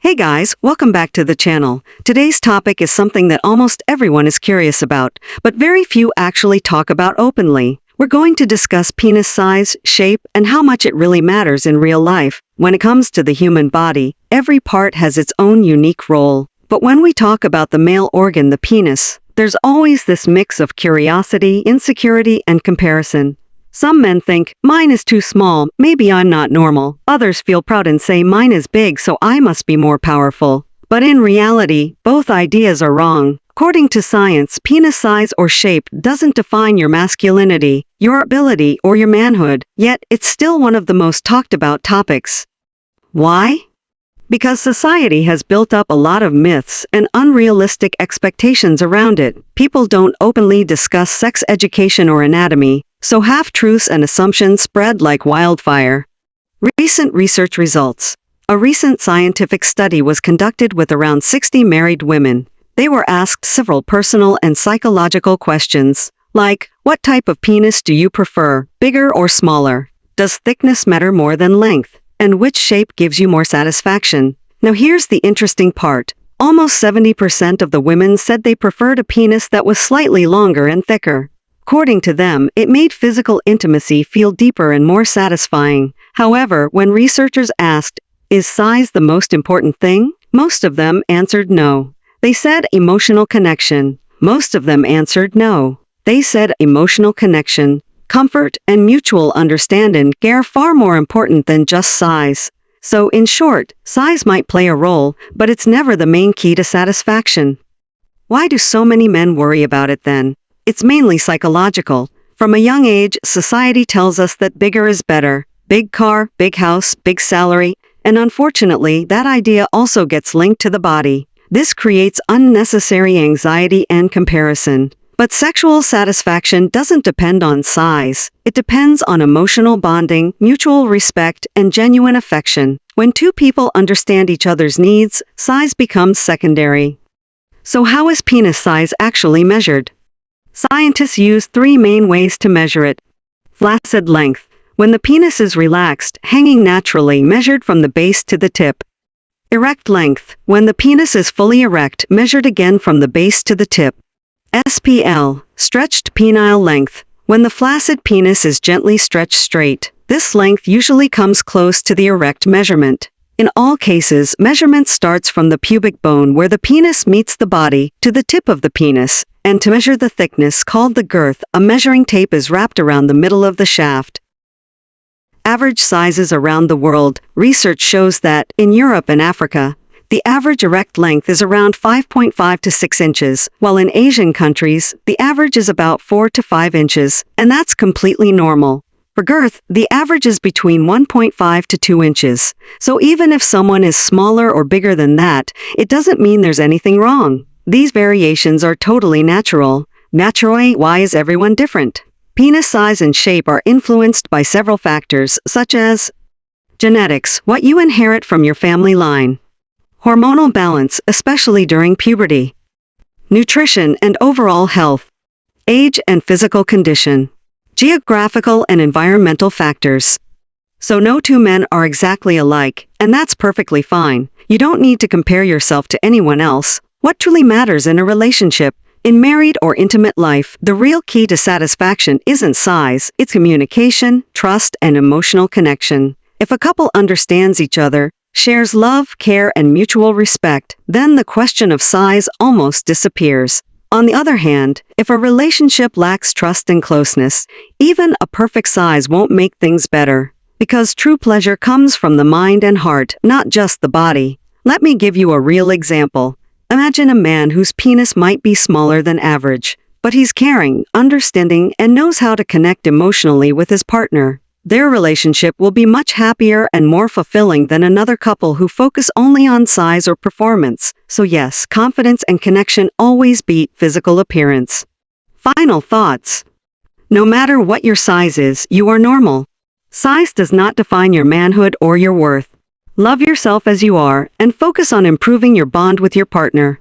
Hey guys, welcome back to the channel. Today's topic is something that almost everyone is curious about, but very few actually talk about openly. We're going to discuss penis size, shape, and how much it really matters in real life. When it comes to the human body, every part has its own unique role. But when we talk about the male organ, the penis, there's always this mix of curiosity, insecurity, and comparison. Some men think, mine is too small, maybe I'm not normal. Others feel proud and say mine is big, so I must be more powerful. But in reality, both ideas are wrong. According to science, penis size or shape doesn't define your masculinity, your ability, or your manhood, yet it's still one of the most talked about topics. Why? Because society has built up a lot of myths and unrealistic expectations around it. People don't openly discuss sex education or anatomy, so half-truths and assumptions spread like wildfire. Recent research results. A recent scientific study was conducted with around 60 married women. They were asked several personal and psychological questions, like, what type of penis do you prefer, bigger or smaller? Does thickness matter more than length? And which shape gives you more satisfaction? Now here's the interesting part. Almost 70% of the women said they preferred a penis that was slightly longer and thicker. According to them, it made physical intimacy feel deeper and more satisfying. However, when researchers asked, is size the most important thing? Most of them answered no. They said emotional connection. Most of them answered no. They said emotional connection, comfort, and mutual understanding are far more important than just size. So, in short, size might play a role, but it's never the main key to satisfaction. Why do so many men worry about it then? It's mainly psychological. From a young age, society tells us that bigger is better. Big car, big house, big salary, and unfortunately, that idea also gets linked to the body. This creates unnecessary anxiety and comparison. But sexual satisfaction doesn't depend on size. It depends on emotional bonding, mutual respect, and genuine affection. When two people understand each other's needs, size becomes secondary. So how is penis size actually measured? Scientists use three main ways to measure it. Flaccid length. When the penis is relaxed, hanging naturally, measured from the base to the tip. Erect length. When the penis is fully erect, measured again from the base to the tip. SPL. Stretched penile length. When the flaccid penis is gently stretched straight, this length usually comes close to the erect measurement. In all cases, measurement starts from the pubic bone where the penis meets the body to the tip of the penis, and to measure the thickness called the girth, a measuring tape is wrapped around the middle of the shaft. Average sizes around the world. Research shows that, in Europe and Africa, the average erect length is around 5.5 to 6 inches, while in Asian countries, the average is about 4 to 5 inches, and that's completely normal. For girth, the average is between 1.5 to 2 inches. So even if someone is smaller or bigger than that, it doesn't mean there's anything wrong. These variations are totally natural. Naturally, why is everyone different? Penis size and shape are influenced by several factors, such as genetics, what you inherit from your family line, hormonal balance, especially during puberty, nutrition and overall health, age and physical condition, geographical and environmental factors. So no two men are exactly alike, and that's perfectly fine. You don't need to compare yourself to anyone else. What truly matters in a relationship, in married or intimate life, the real key to satisfaction isn't size, it's communication, trust, and emotional connection. If a couple understands each other, shares love, care, and mutual respect, then the question of size almost disappears. On the other hand, if a relationship lacks trust and closeness, even a perfect size won't make things better. Because true pleasure comes from the mind and heart, not just the body. Let me give you a real example. Imagine a man whose penis might be smaller than average, but he's caring, understanding, and knows how to connect emotionally with his partner. Their relationship will be much happier and more fulfilling than another couple who focus only on size or performance. So yes, confidence and connection always beat physical appearance. Final thoughts. No matter what your size is, you are normal. Size does not define your manhood or your worth. Love yourself as you are, and focus on improving your bond with your partner.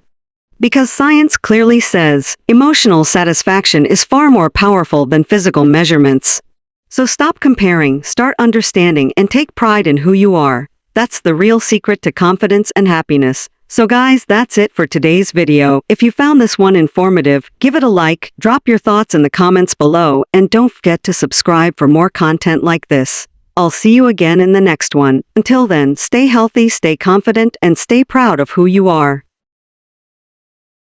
Because science clearly says, emotional satisfaction is far more powerful than physical measurements. So stop comparing, start understanding, and take pride in who you are. That's the real secret to confidence and happiness. So guys, that's it for today's video. If you found this one informative, give it a like, drop your thoughts in the comments below, and don't forget to subscribe for more content like this. I'll see you again in the next one. Until then, stay healthy, stay confident, and stay proud of who you are.